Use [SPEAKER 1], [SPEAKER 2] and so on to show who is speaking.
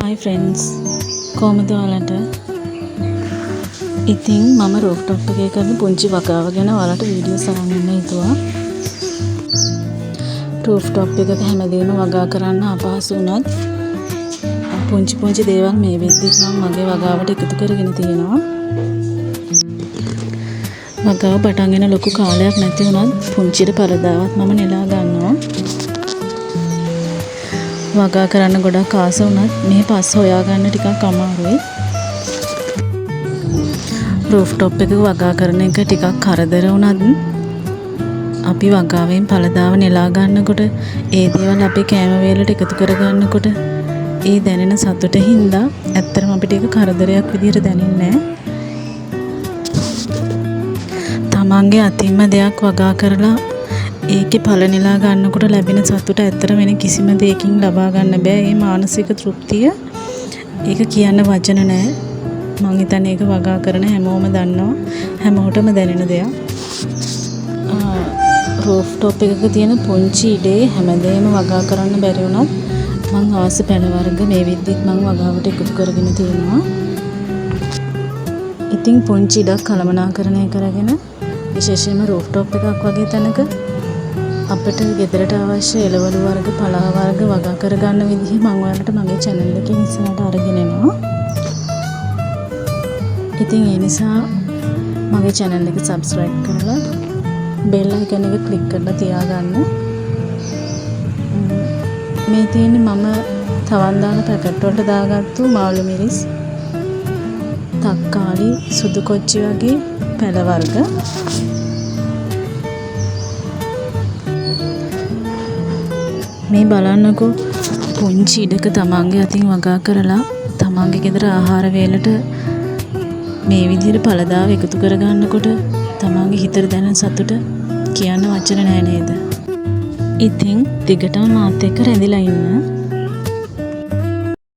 [SPEAKER 1] Hi friends, කොහමද ඔයාලට? ඉතින් මම රූෆ්ටොප් එකේ කරන පුංචි වගාව ගැන ඔයාලට වීඩියෝ සාරන්න හිතුවා. රූෆ්ටොප් එකක හැමදේම වගා කරන්න අපහසු වුණත් පුංචි දේවල් මේ වෙද්දිත් මම මගේ වගාවට එකතු කරගෙන තියෙනවා. වගාව පටන් ගෙන ලොකු කාලයක් නැති වුණත් පුංචිට පළදාවත් මම නෙලා ගන්නවා. වගා කරන්න ගොඩක් ආස වුණත් මේ පස්ස හොයාගන්න ටිකක් අමාරුයි. රූෆ්ටොප් එක වගා කරන එක ටිකක් කරදර වුණත් අපි වගාවෙන් පළදාව නෙලා ගන්නකොට ඒ දේවල් අපේ කෑම වේලට එකතු කරගන්නකොට ඒ දැනෙන සතුට හින්දා ඇත්තටම අපිට ඒක කරදරයක් විදියට දැනෙන්නේ නැහැ. තමන්ගේ අතින්ම දෙයක් වගා කරලා ඒකේ ඵල නෙලා ගන්නකොට ලැබෙන සතුට ඇත්තට වෙන කිසිම දෙයකින් ලබා ගන්න බෑ. ඒ මානසික තෘප්තිය ඒක කියන්න වචන නැහැ. මං හිතන්නේ ඒක වගා කරන හැමෝම දන්නවා. හැමෝටම දැනෙන දෙයක්. රූෆ්ටොප් එකක තියෙන පුංචි ඉඩේ හැමදේම වගා කරන්න බැරි වුණත් මං අවශ්‍ය පැල වර්ග මේ විදිහට මං වගාවට එකතු කරගෙන තියෙනවා. ඉතින් පුංචි ඉඩක් කළමනාකරණය කරගෙන විශේෂයෙන්ම රූෆ්ටොප් එකක් වගේ තැනක අපිට ගෙදරට අවශ්‍ය එළවලු වර්ග, පලා වර්ග වගා කරගන්න විදිහ මම ඔයාලට මගේ channel එකෙන් ඉස්සරහට අරගෙන එනවා. ඉතින් ඒ නිසා මගේ channel එක subscribe කරලා bell icon එක click කරලා තියාගන්න. මේ තියෙන්නේ මම තවන් දාන පැකට් වලට දාගත්තු මාළු මිරිස්, තක්කාලි, සුදු කොච්චි වගේ පැල වර්ග. මේ බලන්නකෝ පුංචි ඉඩක තමන්ගේ අතින් වගා කරලා තමන්ගේ ගෙදර ආහාර වේලට මේ විදිහට පළදාව එකතු කරගන්නකොට තමන්ගේ හිතට දැනෙන සතුට කියන්න වචන නැහැ නේද? ඉතින් දිගටම මාත් එක්ක රැඳිලා ඉන්න.